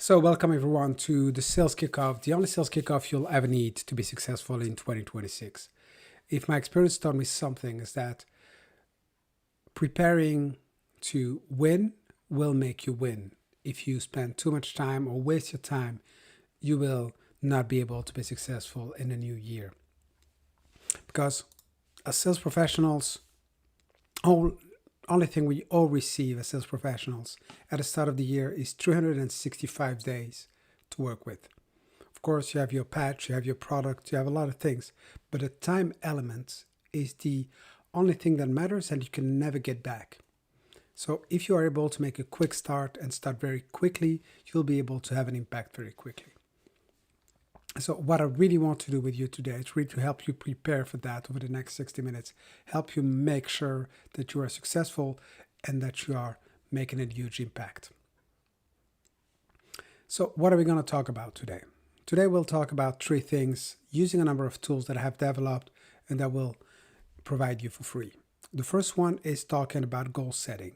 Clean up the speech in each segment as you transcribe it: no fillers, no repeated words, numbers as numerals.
So, welcome everyone to the sales kickoff, the only sales kickoff you'll ever need to be successful in 2026. If my experience taught me something, is that preparing to win will make you win. If you spend too much time or waste your time, you will not be able to be successful in the new year. Because as sales professionals, all only thing we all receive as sales professionals at the start of the year is 365 days to work with. Of course, you have your patch, you have your product, you have a lot of things, but the time element is the only thing that matters and you can never get back. So if you are able to make a quick start and start very quickly, you'll be able to have an impact very quickly. So what I really want to do with you today is really to help you prepare for that over the next 60 minutes, help you make sure that you are successful and that you are making a huge impact. So what are we going to talk about today? Today we'll talk about three things using a number of tools that I have developed and that will provide you for free. The first one is talking about goal setting.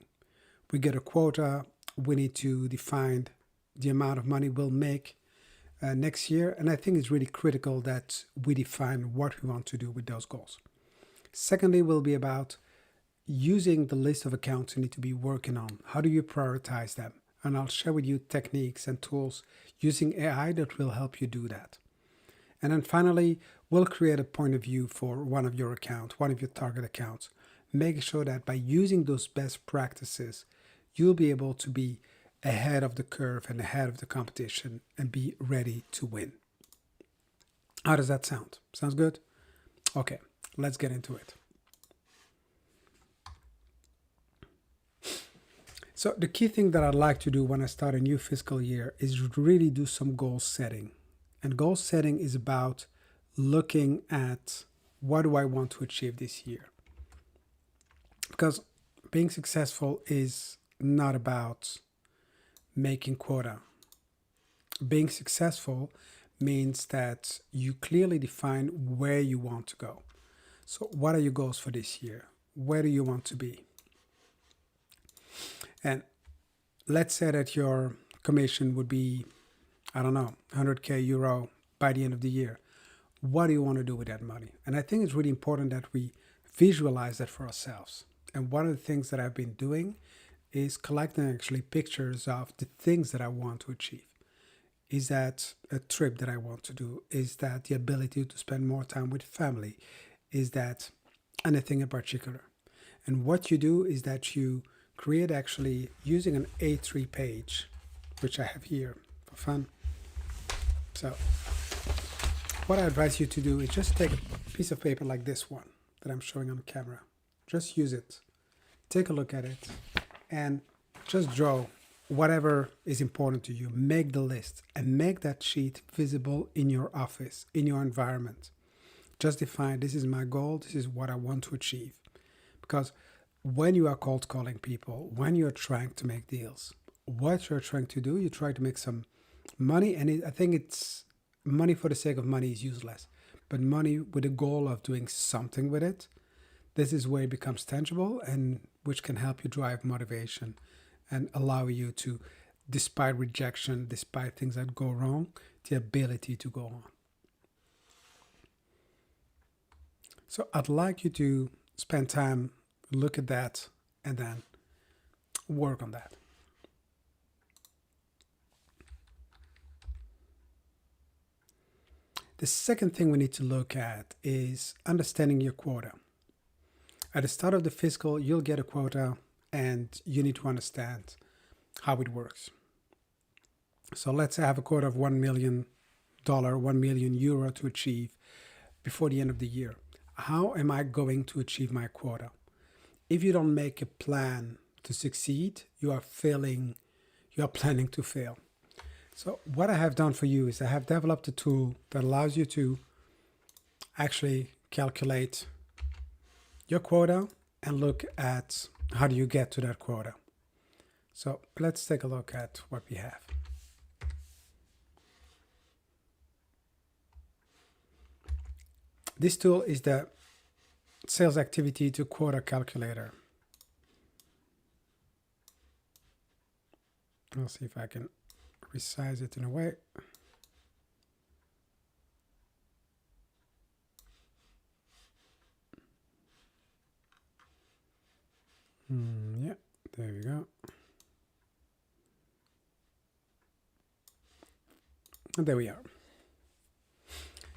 We get a quota, we need to define the amount of money we'll make next year, and I think it's really critical that we define what we want to do with those goals. Secondly, will be about using the list of accounts you need to be working on. How do you prioritize them? And I'll share with you techniques and tools using AI that will help you do that. And then finally, we'll create a point of view for one of your accounts, one of your target accounts, making sure that by using those best practices, you'll be able to be ahead of the curve and ahead of the competition and be ready to win. How does that sound? Sounds good? Okay, let's get into it. So the key thing that I'd like to do when I start a new fiscal year is really do some goal setting. And goal setting is about looking at what do I want to achieve this year. Because being successful is not about making quota. Being successful means that you clearly define where you want to go. So what are your goals for this year? Where do you want to be? And let's say that your commission would be, I don't know, 100k euro by the end of the year. What do you want to do with that money? And I think it's really important that we visualize that for ourselves. And one of the things that I've been doing is collecting actually pictures of the things that I want to achieve. Is that a trip that I want to do? Is that the ability to spend more time with family? Is that anything in particular? And what you do is that you create actually using an A3 page, which I have here for fun. So what I advise you to do is just take a piece of paper like this one that I'm showing on camera. Just use it. Take a look at it. And just draw whatever is important to you. Make the list and make that sheet visible in your office, in your environment. Just define, this is my goal, this is what I want to achieve. Because when you are cold calling people, when you're trying to make deals, what you're trying to do, you try to make some money. And I think it's money for the sake of money is useless. But money with the goal of doing something with it, this is where it becomes tangible and which can help you drive motivation and allow you to, despite rejection, despite things that go wrong, the ability to go on. So I'd like you to spend time, look at that, and then work on that. The second thing we need to look at is understanding your quota. At the start of the fiscal, you'll get a quota and you need to understand how it works. So let's say I have a quota of $1 million, €1 million to achieve before the end of the year. How am I going to achieve my quota? If you don't make a plan to succeed, you are failing, you are planning to fail. So what I have done for you is I have developed a tool that allows you to actually calculate your quota and look at how do you get to that quota. So let's take a look at what we have. This tool is the sales activity to quota calculator. I'll see if I can resize it in a way. Yeah, there we go. And there we are.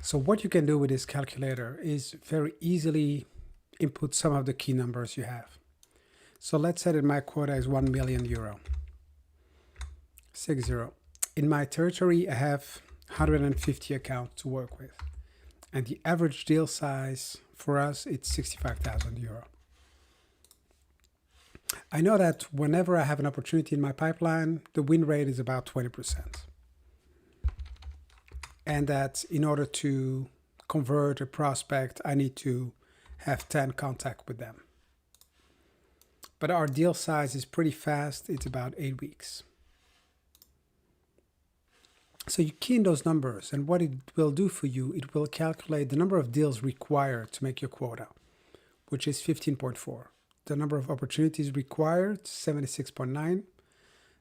So what you can do with this calculator is very easily input some of the key numbers you have. So let's say that my quota is 1 million euro. 60. In my territory, I have 150 accounts to work with. And the average deal size for us, it's 65,000 euro. I know that whenever I have an opportunity in my pipeline, the win rate is about 20%. And that in order to convert a prospect, I need to have 10 contact with them. But our deal size is pretty fast. It's about 8 weeks. So you key in those numbers, and what it will do for you, it will calculate the number of deals required to make your quota, which is 15.4. The number of opportunities required, 76.9.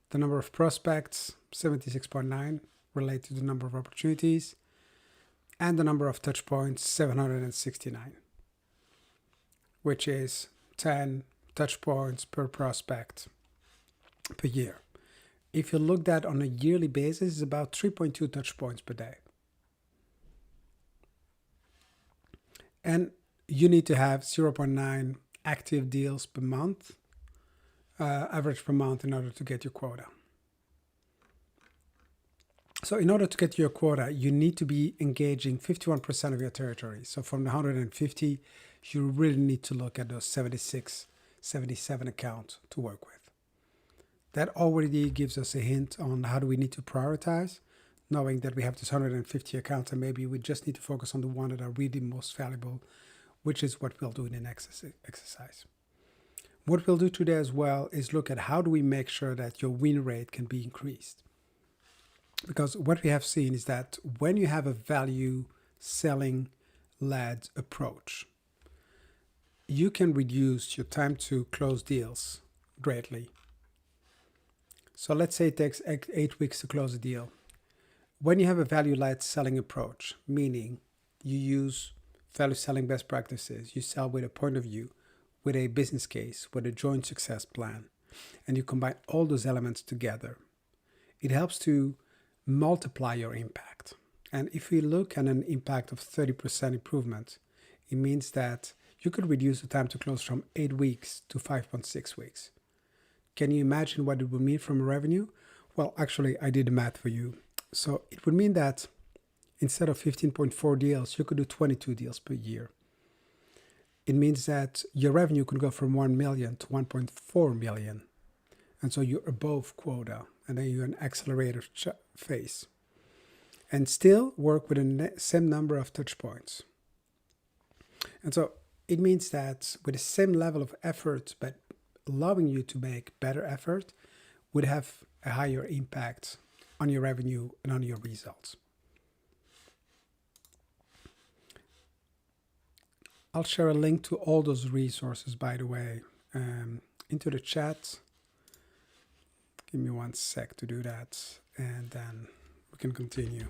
The number of prospects, 76.9, related to the number of opportunities. And the number of touch points, 769, which is 10 touch points per prospect per year. If you look at on a yearly basis, it's about 3.2 touch points per day. And you need to have 0.9 active deals per month, average per month, in order to get your quota. So in order to get your quota, you need to be engaging 51% of your territory. So from the 150, you really need to look at those 76, 77 accounts to work with. That already gives us a hint on how do we need to prioritize, knowing that we have this 150 accounts and maybe we just need to focus on the one that are really most valuable, which is what we'll do in the next exercise. What we'll do today as well is look at how do we make sure that your win rate can be increased. Because what we have seen is that when you have a value selling led approach, you can reduce your time to close deals greatly. So let's say it takes 8 weeks to close a deal. When you have a value-led selling approach, meaning you use value selling best practices, you sell with a point of view, with a business case, with a joint success plan, and you combine all those elements together, it helps to multiply your impact. And if we look at an impact of 30% improvement, it means that you could reduce the time to close from 8 weeks to 5.6 weeks. Can you imagine what it would mean from revenue? Well, actually, I did the math for you. So it would mean that instead of 15.4 deals, you could do 22 deals per year. It means that your revenue could go from 1 million to 1.4 million. And so you're above quota, and then you're in accelerator phase. And still work with the same number of touch points. And so it means that with the same level of effort, but allowing you to make better effort, would have a higher impact on your revenue and on your results. I'll share a link to all those resources, by the way, into the chat. Give me 1 sec to do that, and then we can continue.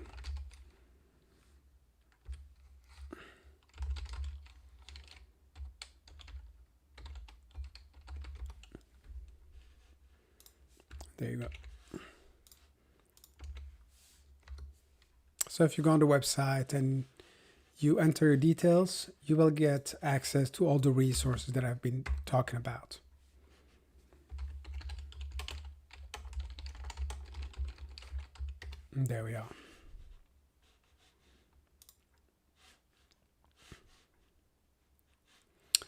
There you go. So if you go on the website and you enter your details, you will get access to all the resources that I've been talking about. And there we are.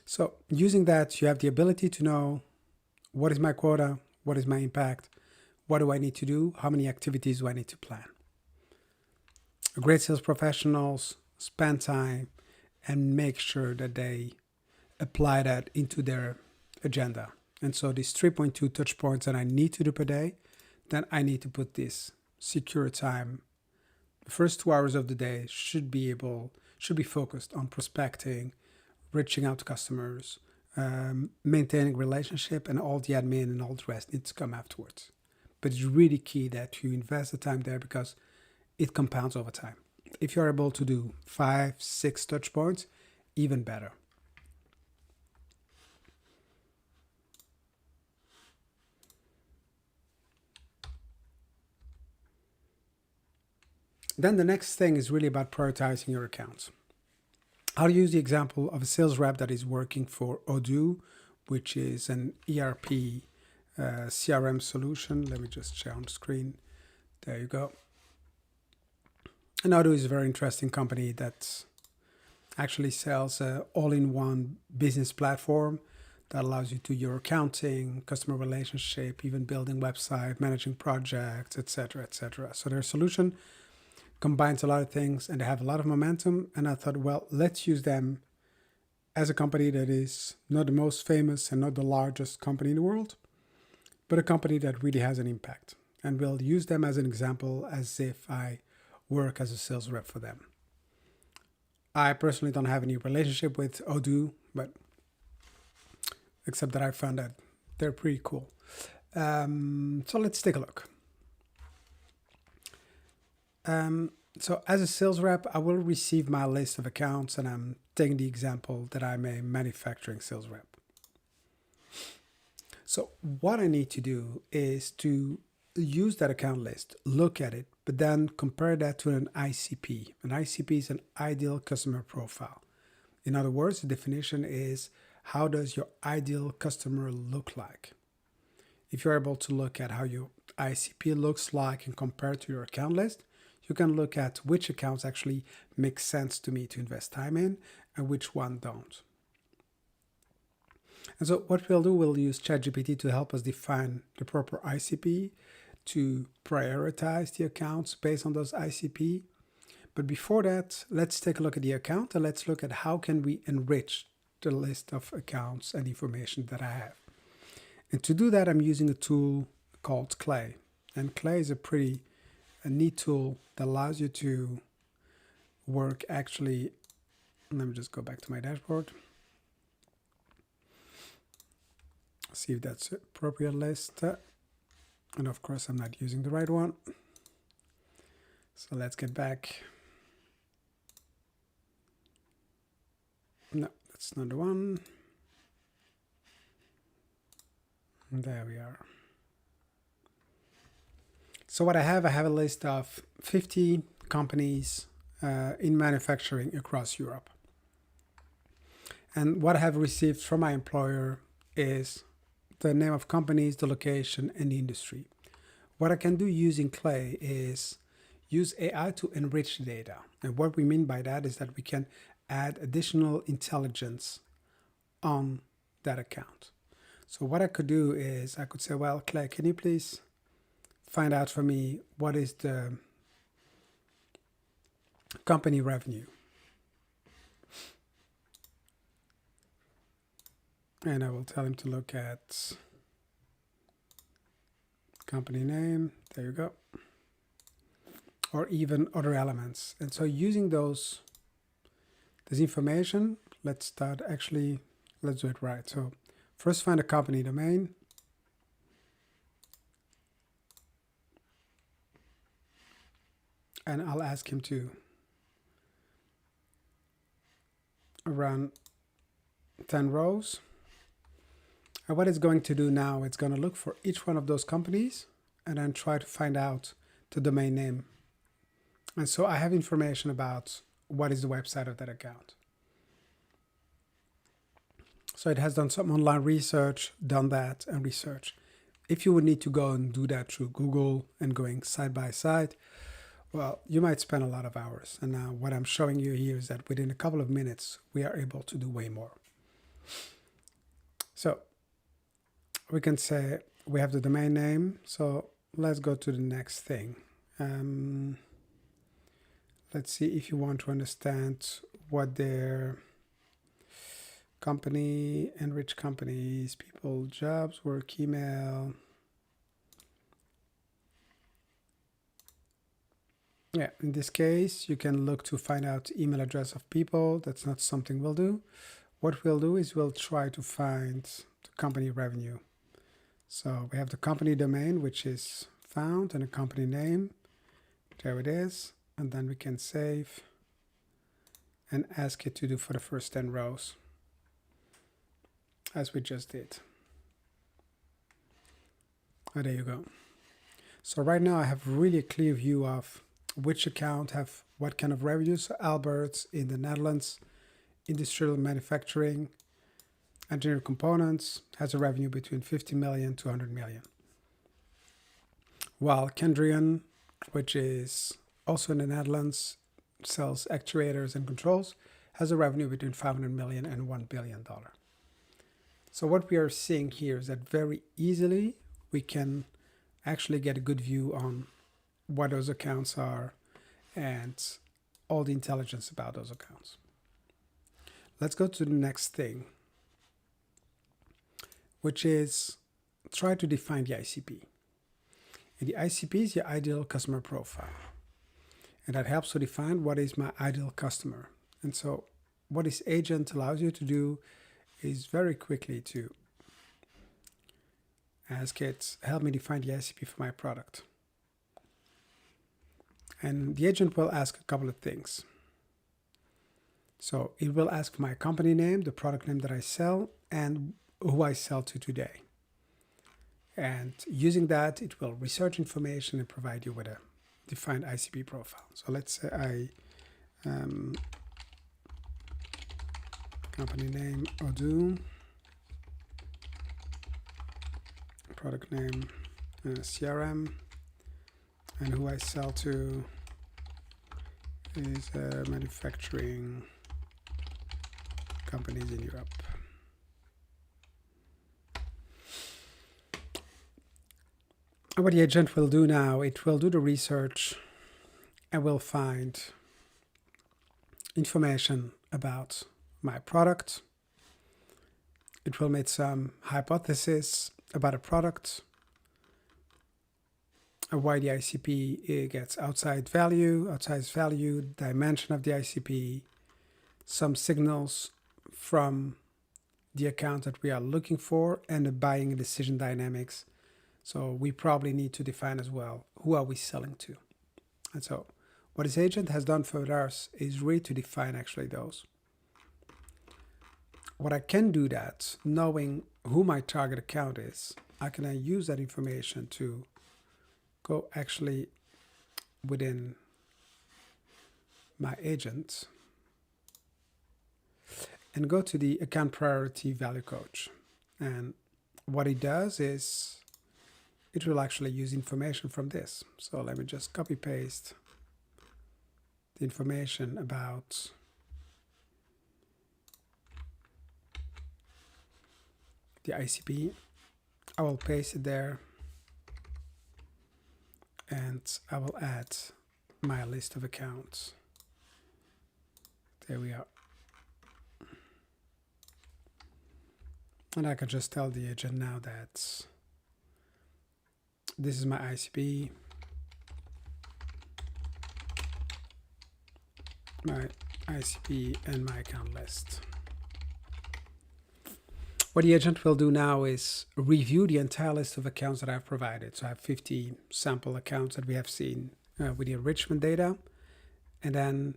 So using that, you have the ability to know what is my quota, what is my impact, what do I need to do, how many activities do I need to plan. Great sales professionals spend time and make sure that they apply that into their agenda. And so these 3.2 touch points that I need to do per day, then I need to put this secure time. The first 2 hours of the day should be focused on prospecting, reaching out to customers, maintaining relationship, and all the admin and all the rest needs to come afterwards. but it's really key that you invest the time there because it compounds over time. If you're able to do 5, 6 touch points, even better. Then the next thing is really about prioritizing your accounts. I'll use the example of a sales rep that is working for Odoo, which is an ERP CRM solution. Let me just share on the screen. There you go. And Odoo is a very interesting company that actually sells an all-in-one business platform that allows you to do your accounting, customer relationship, even building website, managing projects, etc., etc. So their solution combines a lot of things and they have a lot of momentum. And I thought, well, let's use them as a company that is not the most famous and not the largest company in the world, but a company that really has an impact. And we'll use them as an example as if I work as a sales rep for them. I personally don't have any relationship with Odoo, but except that I found that they're pretty cool. So let's take a look. So as a sales rep, I will receive my list of accounts, and I'm taking the example that I'm a manufacturing sales rep. So what I need to do is to use that account list, look at it, but then compare that to an ICP. An ICP is an ideal customer profile. In other words, the definition is how does your ideal customer look like? If you're able to look at how your ICP looks like and compare it to your account list, you can look at which accounts actually make sense to me to invest time in and which one don't. And so what we'll do, we'll use ChatGPT to help us define the proper ICP, to prioritize the accounts based on those ICP. But before that, let's take a look at the account and let's look at how can we enrich the list of accounts and information that I have. And to do that, I'm using a tool called Clay. And Clay is a neat tool that allows you to work actually. Let me just go back to my dashboard. See if that's an appropriate list. And of course, I'm not using the right one. So let's get back. No, that's not the one. There we are. So what I have a list of 50 companies in manufacturing across Europe. And what I have received from my employer is the name of companies, the location, and the industry. What I can do using Clay is use AI to enrich the data. And what we mean by that is that we can add additional intelligence on that account. So what I could do is I could say, well, Clay, can you please find out for me what is the company revenue? And I will tell him to look at company name. There you go. Or even other elements. And so using this information, let's do it right. So first find a company domain. And I'll ask him to run 10 rows. And what it's going to do now, it's going to look for each one of those companies and then try to find out the domain name. And so I have information about what is the website of that account. So it has done some online research, done that, and research. If you would need to go and do that through Google and going side by side, well, you might spend a lot of hours. And now what I'm showing you here is that within a couple of minutes, we are able to do way more. So we can say we have the domain name. So let's go to the next thing. Let's see if you want to understand what their company, enrich companies, people, jobs, work, email. Yeah, in this case, you can look to find out email address of people. That's not something we'll do. What we'll do is we'll try to find the company revenue. So we have the company domain, which is found, and a company name. There it is. And then we can save and ask it to do for the first 10 rows, as we just did. Oh, there you go. So right now I have really a clear view of which account have what kind of revenue. So Alberts in the Netherlands, industrial manufacturing, engineering components has a revenue between 50 million to 100 million. While Kendrion, which is also in the Netherlands, sells actuators and controls, has a revenue between 500 million and $1 billion. So what we are seeing here is that very easily we can actually get a good view on what those accounts are and all the intelligence about those accounts. Let's go to the next thing, which is try to define the ICP. And the ICP is your ideal customer profile. And that helps to define what is my ideal customer. And so what this agent allows you to do is very quickly to ask it, help me define the ICP for my product. And the agent will ask a couple of things. So it will ask for my company name, the product name that I sell, and who I sell to today. And using that, it will research information and provide you with a defined ICP profile. So let's say company name Odoo, product name CRM, and who I sell to is manufacturing companies in Europe. What the agent will do now, it will do the research and will find information about my product. It will make some hypothesis about a product, why the ICP gets outside value, dimension of the ICP, some signals from the account that we are looking for, and the buying and decision dynamics. So we probably need to define as well, who are we selling to? And so what this agent has done for us is really to define actually those. What I can do that, knowing who my target account is, I can then use that information to go actually within my agent and go to the account priority value coach. And what it does is it will actually use information from this. So let me just copy paste the information about the ICP. I will paste it there and I will add my list of accounts. There we are. And I can just tell the agent now that this is my ICP, and my account list. What the agent will do now is review the entire list of accounts that I've provided. So I have 50 sample accounts that we have seen with the enrichment data. And then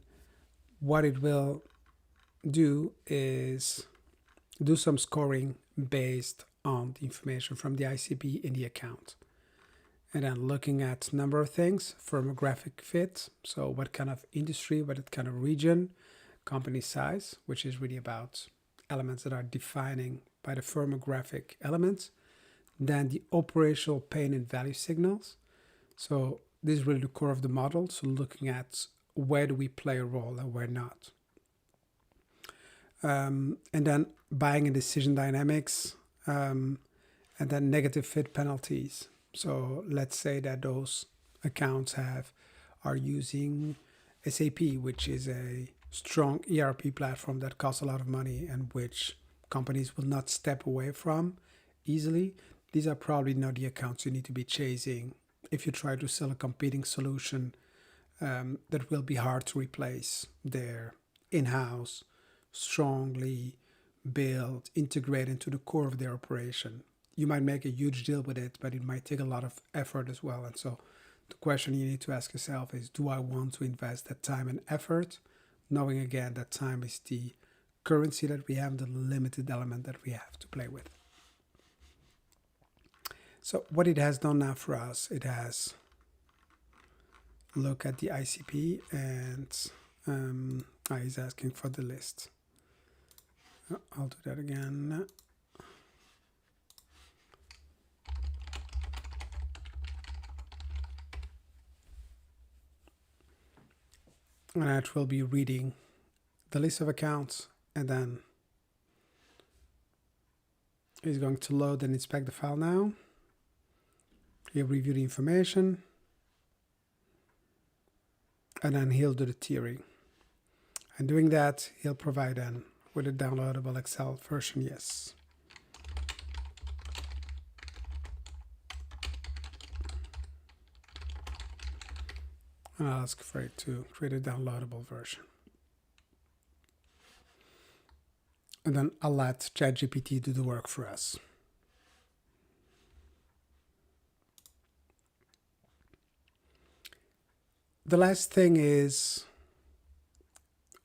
what it will do is do some scoring based on the information from the ICP in the account. And then looking at number of things, firmographic fit, so what kind of industry, what kind of region, company size, which is really about elements that are defining by the firmographic elements. Then the operational pain and value signals. So this is really the core of the model. So looking at where do we play a role and where not. And then buying and decision dynamics, and then negative fit penalties. So let's say that those accounts are using SAP, which is a strong ERP platform that costs a lot of money and which companies will not step away from easily. These are probably not the accounts you need to be chasing if you try to sell a competing solution that will be hard to replace their in-house, strongly built, integrated into the core of their operation you might make a huge deal with it, but it might take a lot of effort as well. And so the question you need to ask yourself is, do I want to invest that time and effort, knowing again that time is the currency that we have, the limited element that we have to play with. So what it has done now for us, it has look at the ICP, and he's asking for the list. I'll do that again. And it will be reading the list of accounts, and then he's going to load and inspect the file now. He'll review the information, and then he'll do the tiering. And doing that, he'll provide then with a downloadable Excel version, yes. And I'll ask for it to create a downloadable version. And then I'll let ChatGPT do the work for us. The last thing is,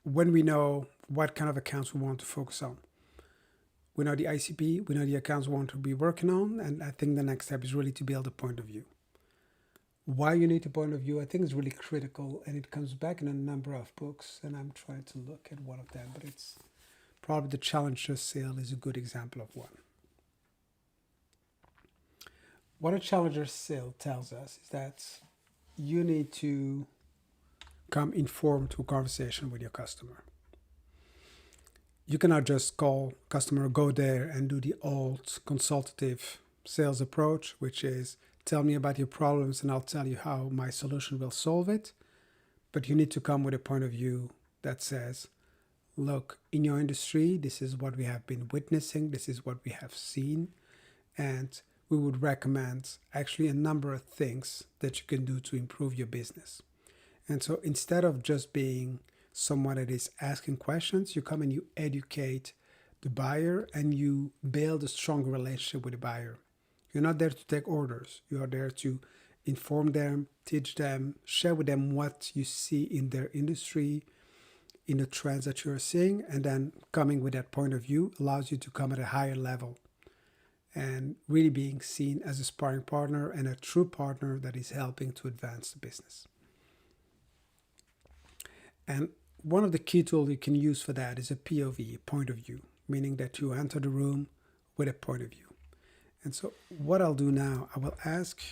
when we know what kind of accounts we want to focus on. We know the ICP, we know the accounts we want to be working on, and I think the next step is really to build a point of view. Why you need a point of view, I think is really critical, and it comes back in a number of books, and I'm trying to look at one of them, but it's probably the Challenger sale is a good example of one. What a Challenger sale tells us is that you need to come informed to a conversation with your customer. You cannot just call customer, go there and do the old consultative sales approach, which is tell me about your problems and I'll tell you how my solution will solve it. But you need to come with a point of view that says, look, in your industry, this is what we have been witnessing, this is what we have seen, and we would recommend actually a number of things that you can do to improve your business. And so instead of just being someone that is asking questions, you come and you educate the buyer and you build a strong relationship with the buyer. You're not there to take orders. You are there to inform them, teach them, share with them what you see in their industry, in the trends that you're seeing, and then coming with that point of view allows you to come at a higher level and really being seen as a sparring partner and a true partner that is helping to advance the business. And one of the key tools you can use for that is a POV, a point of view, meaning that you enter the room with a point of view. And so what I'll do now, I will ask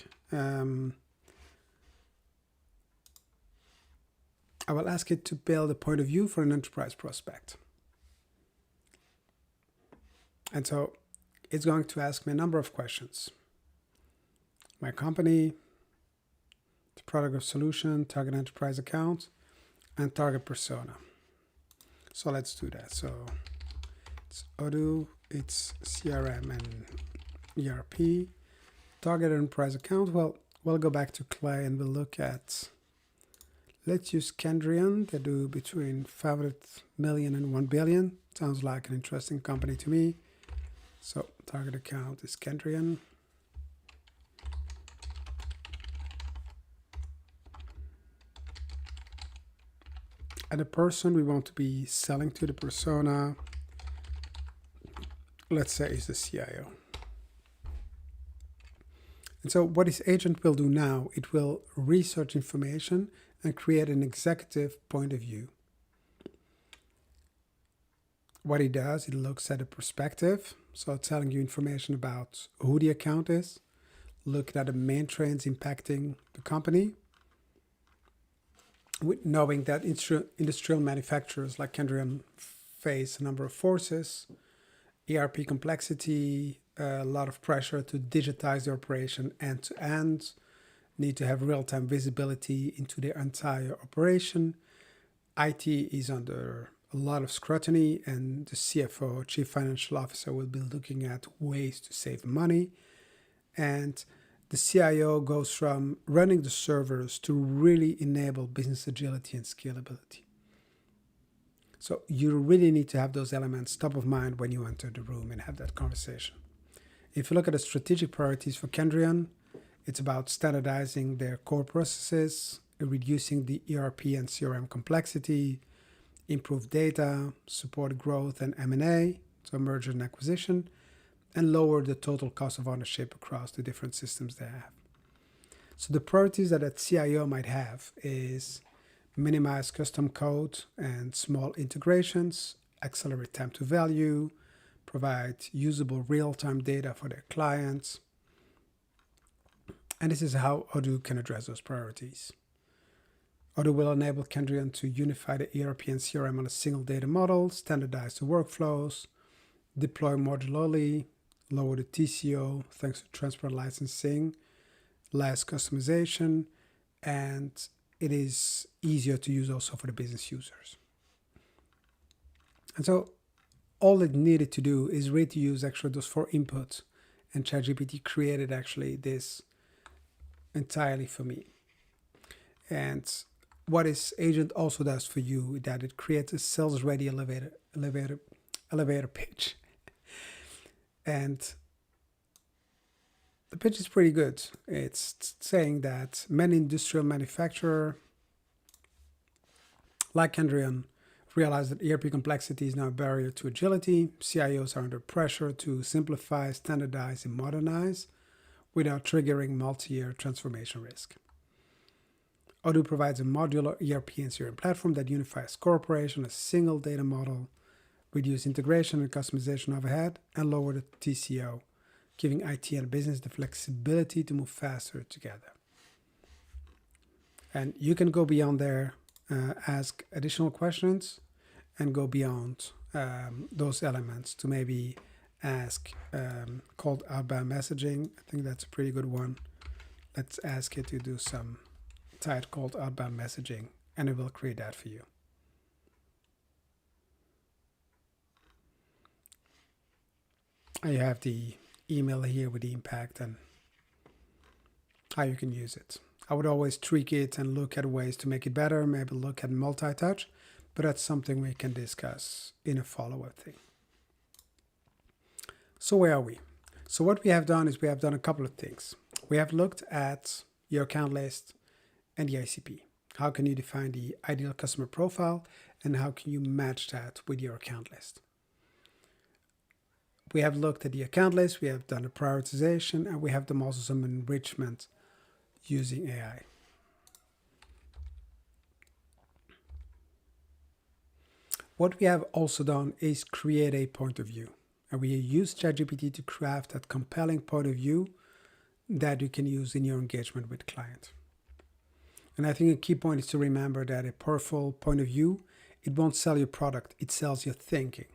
it to build a point of view for an enterprise prospect. And so it's going to ask me a number of questions. My company, the product or solution, target enterprise account, and target persona. So let's do that. So it's Odoo, it's CRM and ERP, target enterprise account. Well, we'll go back to Clay and we'll look at, let's use Kendrion. They do between 500 million and 1 billion. Sounds like an interesting company to me. So target account is Kendrion. And the person we want to be selling to, the persona, let's say is the CIO. And so what this agent will do now, it will research information and create an executive point of view. What it does, it looks at a perspective, so telling you information about who the account is, looking at the main trends impacting the company, knowing that industrial manufacturers like Kendrion face a number of forces, ERP complexity, a lot of pressure to digitize the operation end to end, need to have real-time visibility into their entire operation. IT is under a lot of scrutiny, and the CFO, Chief Financial Officer, will be looking at ways to save money. And the CIO goes from running the servers to really enable business agility and scalability. So you really need to have those elements top of mind when you enter the room and have that conversation. If you look at the strategic priorities for Kendrion, it's about standardizing their core processes, reducing the ERP and CRM complexity, improve data, support growth and M&A, so merger and acquisition, and lower the total cost of ownership across the different systems they have. So the priorities that a CIO might have is minimize custom code and small integrations, accelerate time to value, provide usable real-time data for their clients. And this is how Odoo can address those priorities. Odoo will enable Kendrion to unify the ERP and CRM on a single data model, standardize the workflows, deploy modularly, lower the TCO thanks to transparent licensing, less customization, and it is easier to use also for the business users. And so all it needed to do is really to use actually those 4 inputs, and ChatGPT created actually this entirely for me. And what this agent also does for you is that it creates a sales-ready elevator pitch. And the pitch is pretty good. It's saying that many industrial manufacturers like Kendrion realize that ERP complexity is now a barrier to agility. CIOs are under pressure to simplify, standardize, and modernize without triggering multi-year transformation risk. Odoo provides a modular ERP and CRM platform that unifies core operation, a single data model, reduce integration and customization overhead, and lower the TCO, giving IT and business the flexibility to move faster together. And you can go beyond there, ask additional questions, and go beyond those elements to maybe ask called outbound messaging. I think that's a pretty good one. Let's ask it to do some tight called outbound messaging, and it will create that for you. And you have the email here with the impact and how you can use it. I would always tweak it and look at ways to make it better, maybe look at multi-touch, but that's something we can discuss in a follow-up thing. So where are we? So what we have done is we have done a couple of things. We have looked at your account list and the ICP. How can you define the ideal customer profile and how can you match that with your account list? We have looked at the account list, we have done a prioritization, and we have done also some enrichment using AI. What we have also done is create a point of view. And we use ChatGPT to craft that compelling point of view that you can use in your engagement with client. And I think a key point is to remember that a powerful point of view, it won't sell your product, it sells your thinking.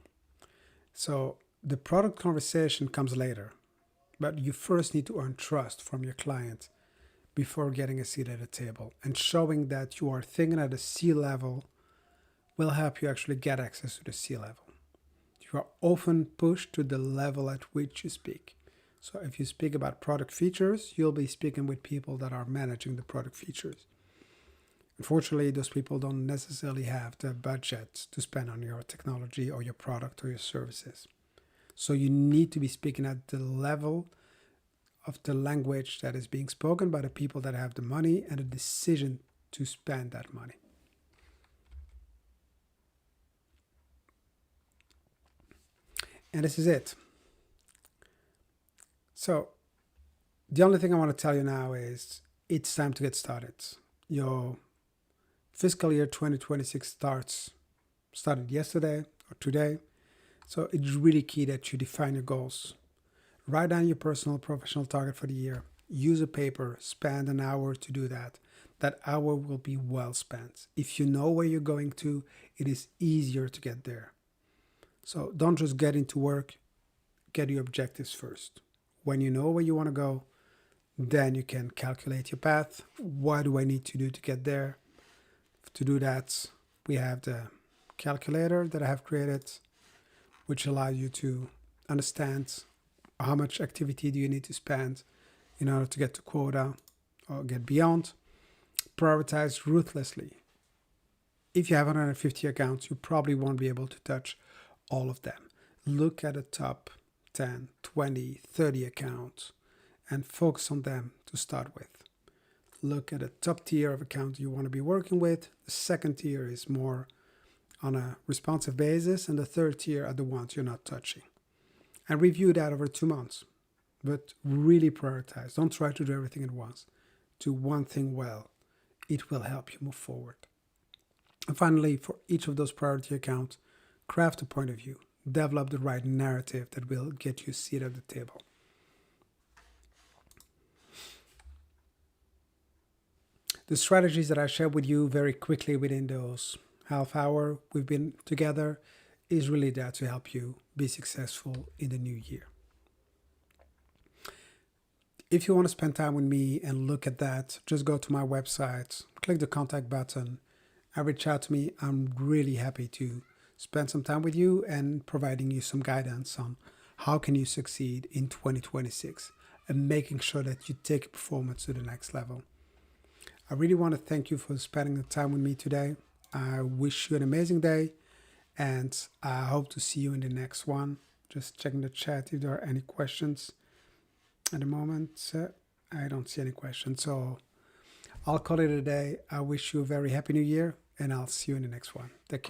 So the product conversation comes later, but you first need to earn trust from your client before getting a seat at the table. And showing that you are thinking at a C level will help you actually get access to the C level. You are often pushed to the level at which you speak. So if you speak about product features, you'll be speaking with people that are managing the product features. Unfortunately, those people don't necessarily have the budget to spend on your technology or your product or your services. So you need to be speaking at the level of the language that is being spoken by the people that have the money and the decision to spend that money. And this is it. So the only thing I want to tell you now is it's time to get started. Your fiscal year 2026 started yesterday or today. So it's really key that you define your goals. Write down your personal professional target for the year. Use a paper, spend an hour to do that. That hour will be well spent. If you know where you're going to, it is easier to get there. So don't just get into work, get your objectives first. When you know where you want to go, then you can calculate your path. What do I need to do to get there? To do that, we have the calculator that I have created, which allows you to understand how much activity do you need to spend in order to get to quota or get beyond. Prioritize ruthlessly. If you have 150 accounts, you probably won't be able to touch all of them. Look at the top 10, 20, 30 accounts and focus on them to start with. Look at the top tier of accounts you want to be working with. The second tier is more on a responsive basis, and the third tier are the ones you're not touching. And review that over 2 months. But really prioritize. Don't try to do everything at once. Do one thing well. It will help you move forward. And finally, for each of those priority accounts, craft a point of view. Develop the right narrative that will get you a seat at the table. The strategies that I shared with you very quickly within those half hour we've been together is really there to help you be successful in the new year. If you want to spend time with me and look at that, just go to my website, click the contact button, and reach out to me. I'm really happy to spend some time with you and providing you some guidance on how can you succeed in 2026 and making sure that you take your performance to the next level. I really want to thank you for spending the time with me today. I wish you an amazing day, and I hope to see you in the next one. Just checking the chat if there are any questions. At the moment, I don't see any questions, so I'll call it a day. I wish you a very happy new year, and I'll see you in the next one. Take care.